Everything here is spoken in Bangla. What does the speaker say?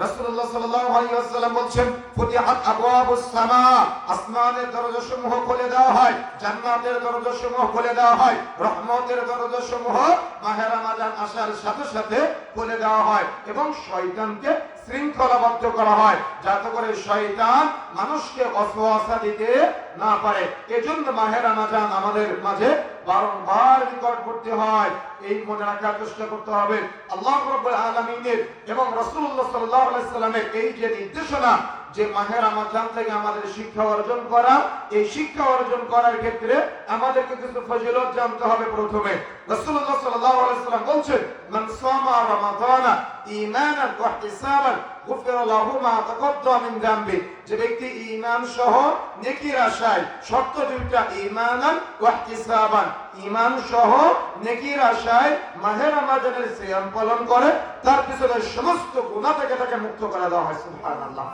রাসূলুল্লাহ সাল্লাল্লাহু আলাইহি ওয়াসাল্লাম বলেন ফুতিহাত আবওয়াবুস সামা, আসমানের দরজাসমূহ খুলে দেওয়া হয়, জান্নাতের দরজাসমূহ খুলে দেওয়া হয়, রহমতের দরজাসমূহ মাহে রমাদান আসার সাথে সাথে খুলে দেওয়া হয় এবং শয়তানকে শৃঙ্খলাবদ্ধ করা হয় যাতে করে শয়তান মানুষকে ওয়াসওয়াসা দিতে না পারে। এজন্য মাহে রমাদান আমাদের মাঝে বারংবার রেকর্ড করতে হয়, এই মনে রাখার চেষ্টা করতে হবে। আল্লাহ রাব্বুল আলামিনের এবং রাসূলুল্লাহ সাল্লাল্লাহু আলাইহি ওয়াসাল্লামের এই যে নির্দেশনা যে মাহে রমাদান থেকে আমাদের শিক্ষা অর্জন করা, এই শিক্ষা অর্জন করার ক্ষেত্রে আমাদেরকে কিছু ফজিলত জানতে হবে। প্রথমে রাসূলুল্লাহ সাল্লাল্লাহু আলাইহি ওয়াসাল্লাম বলেন, মান সামা রমাদানা ঈমানান ওয়া ইহতিসাবান গুফিরা লাহু মা তাকাদ্দামা মিন যামবি। যে ব্যক্তি ঈমান সহ নেকির আশায়, শর্ত দুইটা, ঈমানান ওয়া ইহতিসাবান, ঈমান সহ নেকির আশায় মাহে রমাদানের সিয়াম পালন করে, তার পিছনে সমস্ত গুনাহ থেকে তাকে মুক্ত করে দেওয়া হয়। সুবহানাল্লাহ।